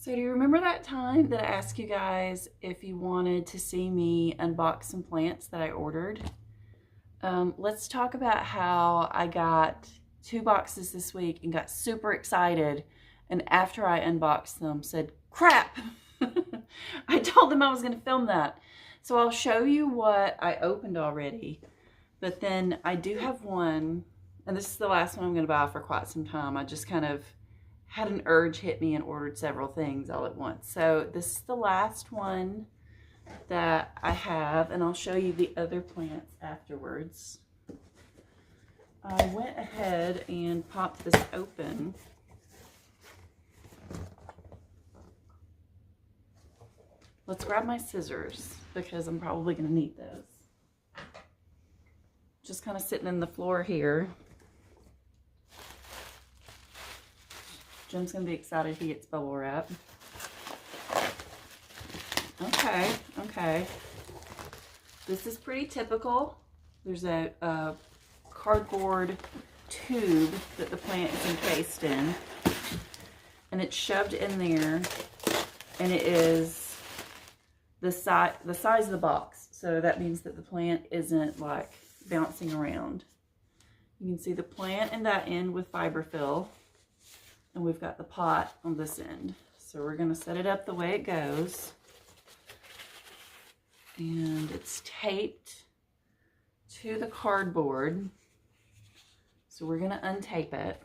So do you remember that time that I asked you guys if you wanted to see me unbox some plants that I ordered? Let's talk about how I got 2 boxes this week and got super excited, and after I unboxed them said, crap! I told them I was going to film that. So I'll show you what I opened already, but then I do have one, and this is the last one I'm going to buy for quite some time. I just kind of had an urge hit me and ordered several things all at once. So this is the last one that I have, and I'll show you the other plants afterwards. I went ahead and popped this open. Let's grab my scissors because I'm probably going to need those. Just kind of sitting in the floor here. Jim's going to be excited he gets bubble wrap. Okay. This is pretty typical. There's a cardboard tube that the plant is encased in, and it's shoved in there, and it is the size of the box. So that means that the plant isn't like bouncing around. You can see the plant in that end with fiberfill, and we've got the pot on this end. So we're going to set it up the way it goes. And it's taped to the cardboard. So we're going to untape it.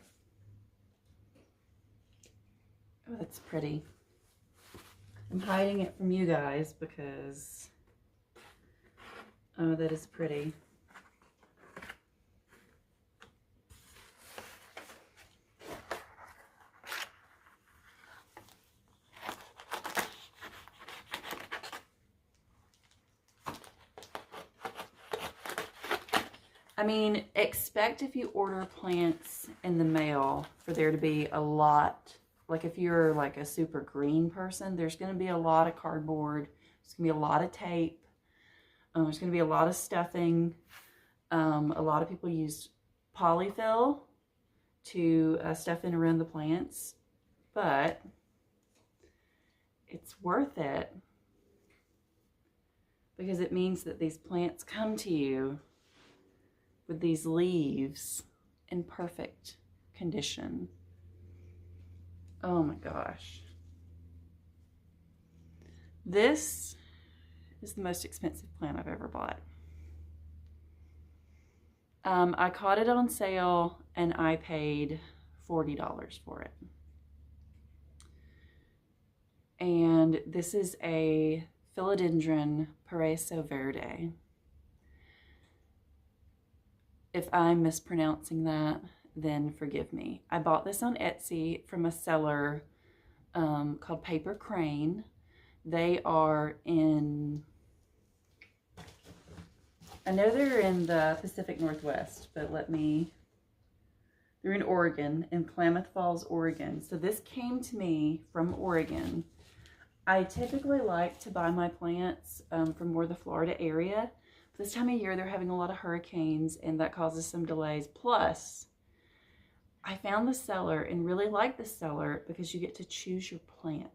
Oh, that's pretty. I'm hiding it from you guys because, oh, that is pretty. I mean, expect if you order plants in the mail for there to be a lot, like if you're like a super green person, there's going to be a lot of cardboard, there's going to be a lot of tape, there's going to be a lot of stuffing. A lot of people use polyfill to stuff in around the plants, but it's worth it because it means that these plants come to you with these leaves in perfect condition. Oh my gosh. This is the most expensive plant I've ever bought. I caught it on sale and I paid $40 for it. And this is a Philodendron paraiso Verde. If I'm mispronouncing that, then forgive me. I bought this on Etsy from a seller called Paper Crane. They are in, I know they're in the Pacific Northwest, but they're in Oregon, in Klamath Falls, Oregon. So this came to me from Oregon. I typically like to buy my plants from more the Florida area. This time of year, they're having a lot of hurricanes, and that causes some delays. Plus, I found the seller and really like the seller because you get to choose your plant.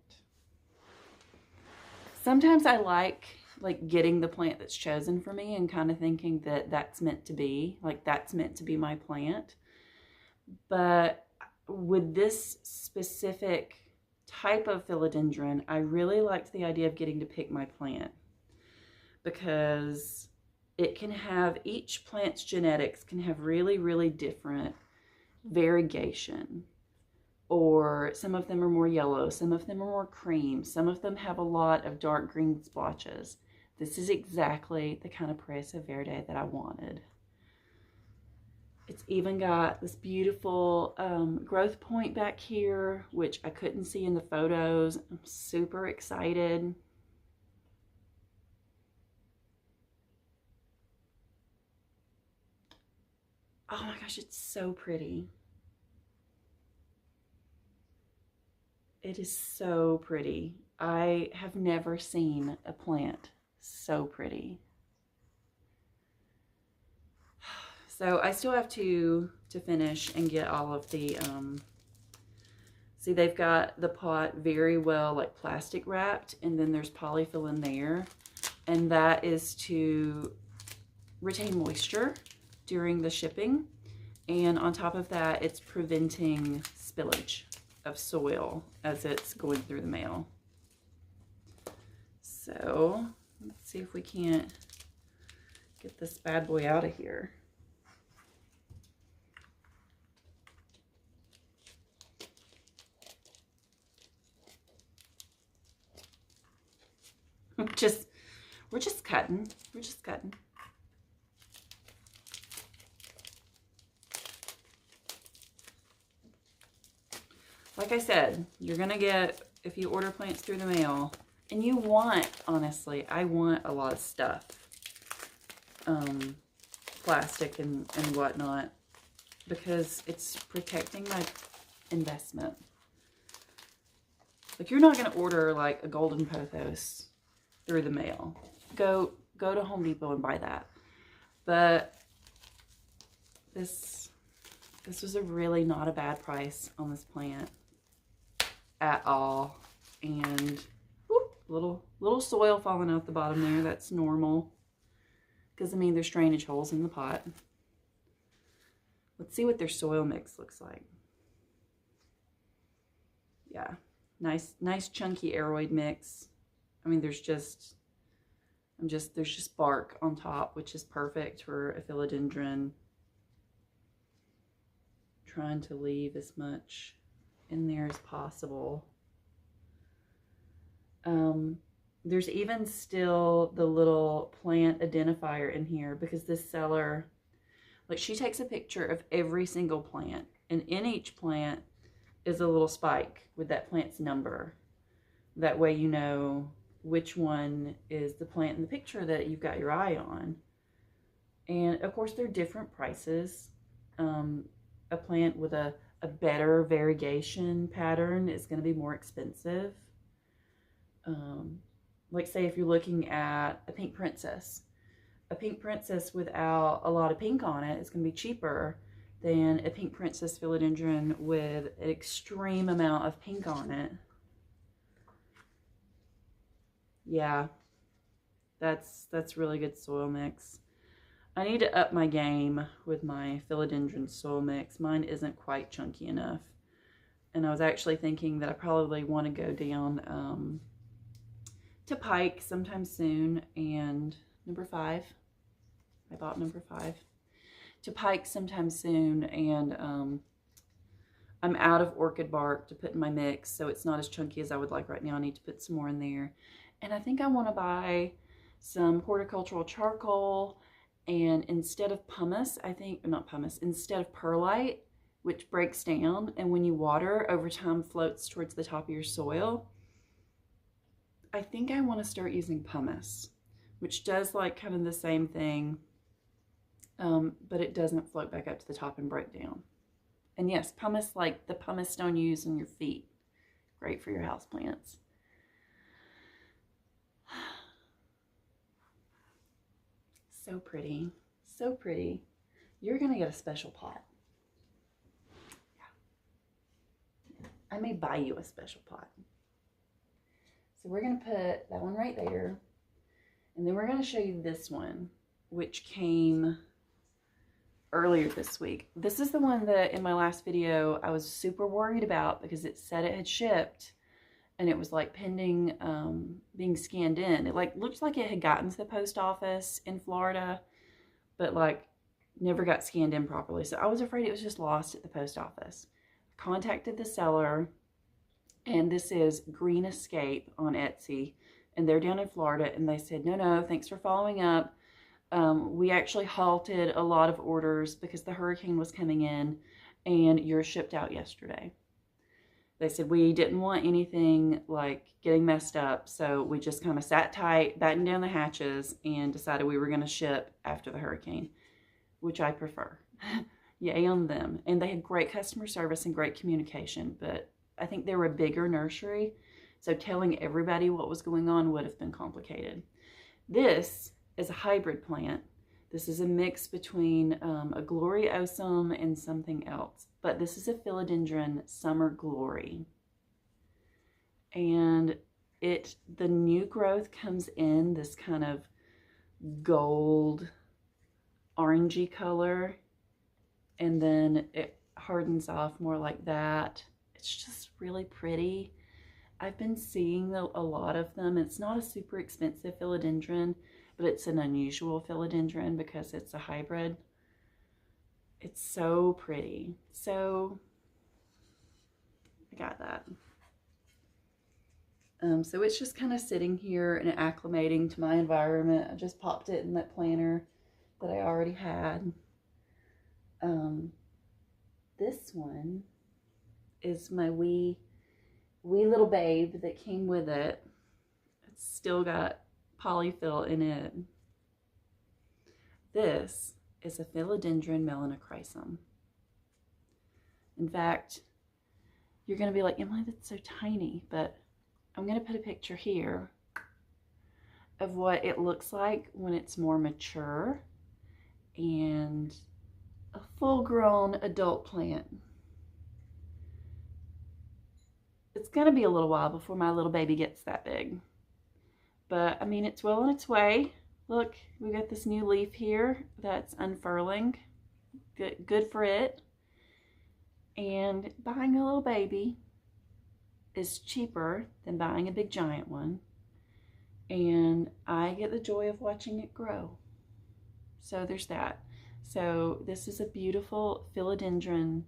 Sometimes I like getting the plant that's chosen for me and kind of thinking that that's meant to be, like that's meant to be my plant. But with this specific type of philodendron, I really liked the idea of getting to pick my plant because it can have, each plant's genetics can have really, really different variegation. Or some of them are more yellow, some of them are more cream, some of them have a lot of dark green splotches. This is exactly the kind of paraiso Verde that I wanted. It's even got this beautiful growth point back here, which I couldn't see in the photos. I'm super excited. Oh my gosh, it's so pretty. It is so pretty. I have never seen a plant so pretty. So I still have to finish and get all of the See, they've got the pot very well like plastic wrapped, and then there's polyfill in there. And that is to retain moisture during the shipping. And on top of that, it's preventing spillage of soil as it's going through the mail. So let's see if we can't get this bad boy out of here. We're just cutting. We're just cutting. Like I said, you're going to get, if you order plants through the mail, and you want, honestly, I want a lot of stuff. Plastic and whatnot, because it's protecting my investment. Like, you're not going to order like a golden pothos through the mail. Go to Home Depot and buy that. But this was a really not a bad price on this plant at all. And whoop, little soil falling out the bottom there. That's normal, because I mean there's drainage holes in the pot. Let's see what their soil mix looks like. Yeah, nice chunky aeroid mix. I mean, there's just bark on top, which is perfect for a philodendron. Trying to leave as much in there as possible. There's even still the little plant identifier in here, because this seller, like, she takes a picture of every single plant, and in each plant is a little spike with that plant's number. That way you know which one is the plant in the picture that you've got your eye on. And of course, they're different prices. A plant with a better variegation pattern is going to be more expensive. Like, say if you're looking at a pink princess without a lot of pink on it is going to be cheaper than a pink princess philodendron with an extreme amount of pink on it. Yeah, that's really good soil mix. I need to up my game with my philodendron soil mix. Mine isn't quite chunky enough. And I was actually thinking that I probably want to go down to Pike sometime soon. And number 5, I bought number 5. To Pike sometime soon. And I'm out of orchid bark to put in my mix, so it's not as chunky as I would like right now. I need to put some more in there. And I think I want to buy some horticultural charcoal, and instead of pumice, instead of perlite, which breaks down and when you water over time floats towards the top of your soil, I think I want to start using pumice, which does like kind of the same thing, but it doesn't float back up to the top and break down. And yes, pumice, like the pumice stone you use on your feet, great for your houseplants. So pretty, so pretty. You're gonna get a special pot. Yeah. I may buy you a special pot. So we're gonna put that one right there, and then we're gonna show you this one, which came earlier this week. This is the one that in my last video I was super worried about, because it said it had shipped and it was like pending being scanned in. It like looked like it had gotten to the post office in Florida, but like never got scanned in properly. So I was afraid it was just lost at the post office. Contacted the seller, and this is Green Escape on Etsy, and they're down in Florida, and they said, no, thanks for following up. We actually halted a lot of orders because the hurricane was coming in, and yours shipped out yesterday. They said we didn't want anything like getting messed up, so we just kind of sat tight, battened down the hatches, and decided we were going to ship after the hurricane, which I prefer. Yay on them. And they had great customer service and great communication, but I think they were a bigger nursery, so telling everybody what was going on would have been complicated. This is a hybrid plant. This is a mix between a gloriosum and something else. But this is a philodendron Summer Glory. and the new growth comes in this kind of gold orangey color, and then it hardens off more like that. It's just really pretty. I've been seeing a lot of them. It's not a super expensive philodendron, but it's an unusual philodendron because it's a hybrid. It's so pretty. So I got that. So it's just kind of sitting here and acclimating to my environment. I just popped it in that planter that I already had. This one is my wee little babe that came with it. It's still got polyfill in it. This is a Philodendron melanochrysum. In fact, you're going to be like, Emily, that's so tiny, but I'm going to put a picture here of what it looks like when it's more mature and a full-grown adult plant. It's going to be a little while before my little baby gets that big, but I mean, it's well on its way. Look, we got this new leaf here that's unfurling. Good for it. And buying a little baby is cheaper than buying a big giant one, and I get the joy of watching it grow. So there's that. So this is a beautiful Philodendron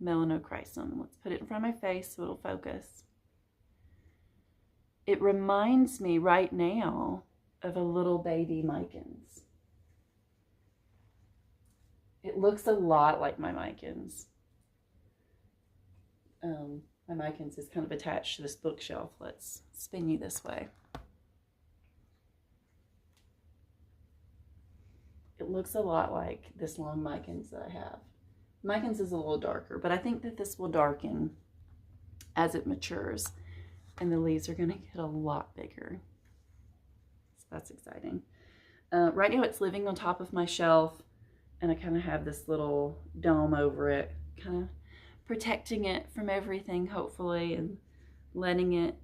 melanochrysum. Let's put it in front of my face so it'll focus. It reminds me right now of a little baby micans. It looks a lot like my micans. My micans is kind of attached to this bookshelf. Let's spin you this way. It looks a lot like this long micans that I have. Micans is a little darker, but I think that this will darken as it matures, and the leaves are going to get a lot bigger. So that's exciting. Right now it's living on top of my shelf, and I kind of have this little dome over it, kind of protecting it from everything, hopefully, and letting it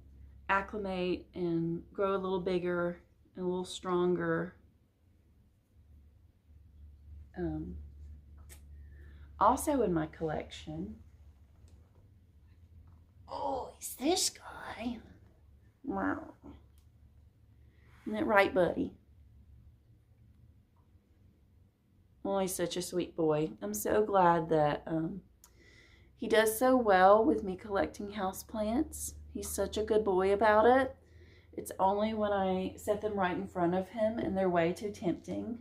acclimate and grow a little bigger and a little stronger. Also in my collection, is this guy. Isn't that right, buddy? Oh, he's such a sweet boy. I'm so glad that he does so well with me collecting houseplants. He's such a good boy about it. It's only when I set them right in front of him and they're way too tempting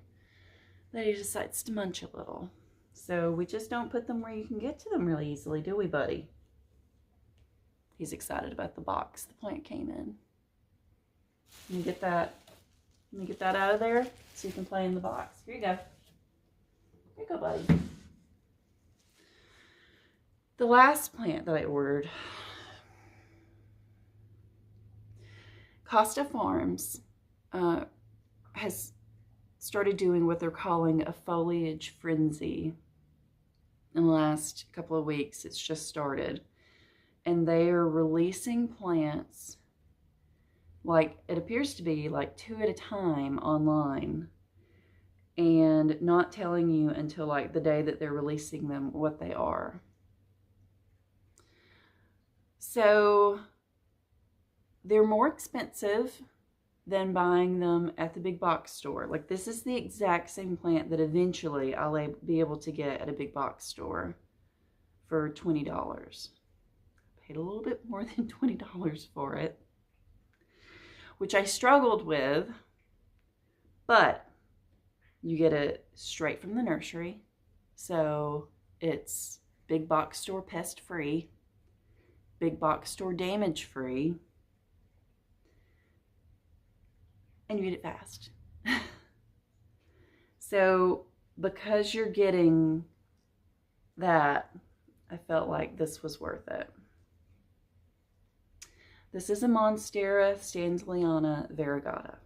that he decides to munch a little. So we just don't put them where you can get to them really easily, do we, buddy? He's excited about the box the plant came in. Let me get that out of there so you can play in the box. Here you go. Here you go, buddy. The last plant that I ordered, Costa Farms has started doing what they're calling a foliage frenzy. In the last couple of weeks, it's just started. And they are releasing plants, like it appears to be like 2 at a time online, and not telling you until like the day that they're releasing them what they are. So they're more expensive than buying them at the big box store. Like, this is the exact same plant that eventually I'll be able to get at a big box store for $20. Paid a little bit more than $20 for it, which I struggled with, but you get it straight from the nursery. So it's big box store pest free, big box store damage free, and you get it fast. So because you're getting that, I felt like this was worth it. This is a Monstera Stanzliana variegata.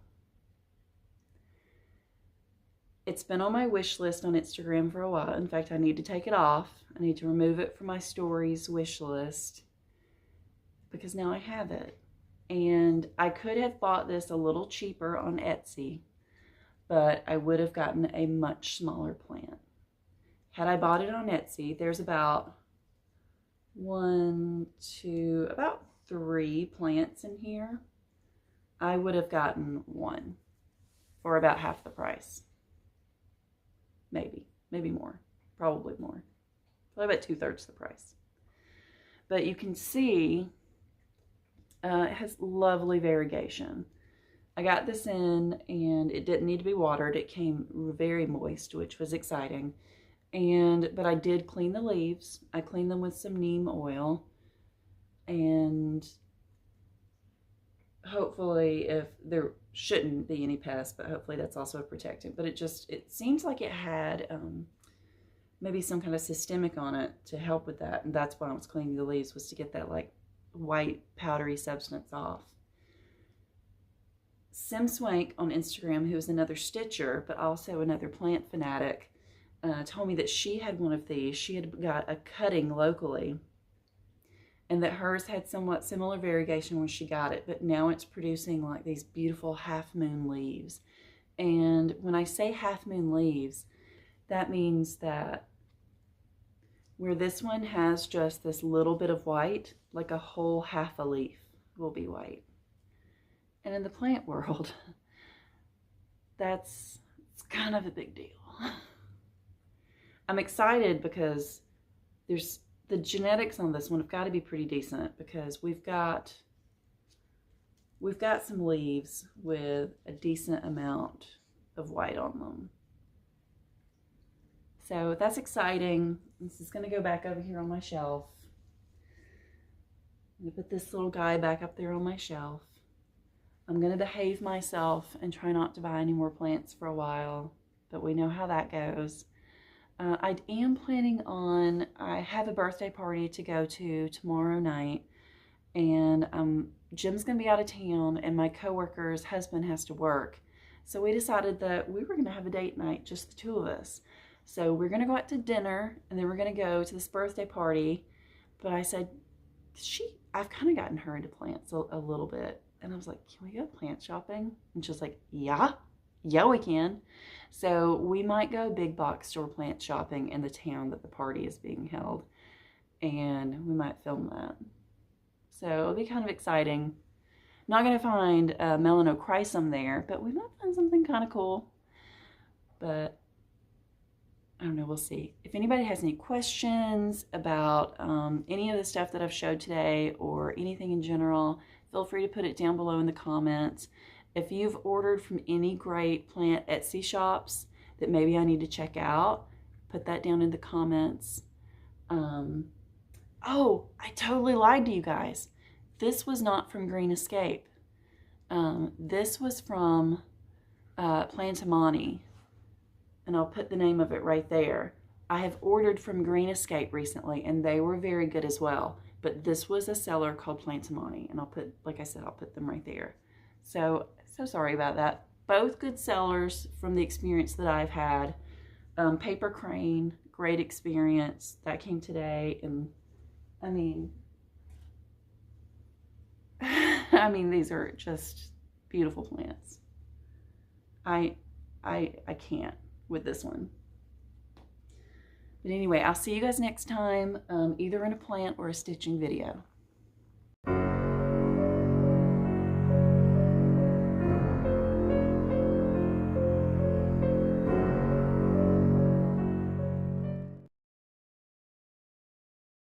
It's been on my wish list on Instagram for a while. In fact, I need to take it off. I need to remove it from my stories wish list because now I have it. And I could have bought this a little cheaper on Etsy, but I would have gotten a much smaller plant. Had I bought it on Etsy, there's about about 3 plants in here. I would have gotten 1 for about half the price. Maybe more, probably more. Probably about 2/3 the price. But you can see it has lovely variegation. I got this in and it didn't need to be watered. It came very moist, which was exciting. But I did clean the leaves. I cleaned them with some neem oil, and hopefully, if there shouldn't be any pests, but hopefully that's also a protectant. But it seems like it had maybe some kind of systemic on it to help with that, and that's why I was cleaning the leaves, was to get that like white powdery substance off. Sim Swank on Instagram, who is another stitcher but also another plant fanatic, told me that she had one of these. She had got a cutting locally, and that hers had somewhat similar variegation when she got it, but now it's producing like these beautiful half moon leaves. And when I say half moon leaves, that means that where this one has just this little bit of white, like a whole half a leaf will be white. And in the plant world, it's kind of a big deal. I'm excited because the genetics on this one have got to be pretty decent, because we've got some leaves with a decent amount of white on them. So that's exciting. This is going to go back over here on my shelf. I'm going to put this little guy back up there on my shelf. I'm going to behave myself and try not to buy any more plants for a while, but we know how that goes. I am planning on, I have a birthday party to go to tomorrow night, and Jim's going to be out of town, and my coworker's husband has to work. So we decided that we were going to have a date night, just the 2 of us. So we're going to go out to dinner, and then we're going to go to this birthday party. But I said, I've kind of gotten her into plants a little bit. And I was like, can we go plant shopping? And she was like, yeah, we can. So we might go big box store plant shopping in the town that the party is being held. And we might film that. So it'll be kind of exciting. Not going to find melanochrysum there, but we might find something kind of cool. But I don't know, we'll see. If anybody has any questions about any of the stuff that I've showed today or anything in general, feel free to put it down below in the comments. If you've ordered from any great plant Etsy shops that maybe I need to check out, put that down in the comments. Oh, I totally lied to you guys. This was not from Green Escape. This was from Plantamani, and I'll put the name of it right there. I have ordered from Green Escape recently, and they were very good as well. But this was a seller called Plantamani, and I'll put, like I said, I'll put them right there. So sorry about that. Both good sellers from the experience that I've had. Paper Crane, great experience. That came today, and I mean, these are just beautiful plants. I can't with this one. But anyway, I'll see you guys next time, either in a plant or a stitching video.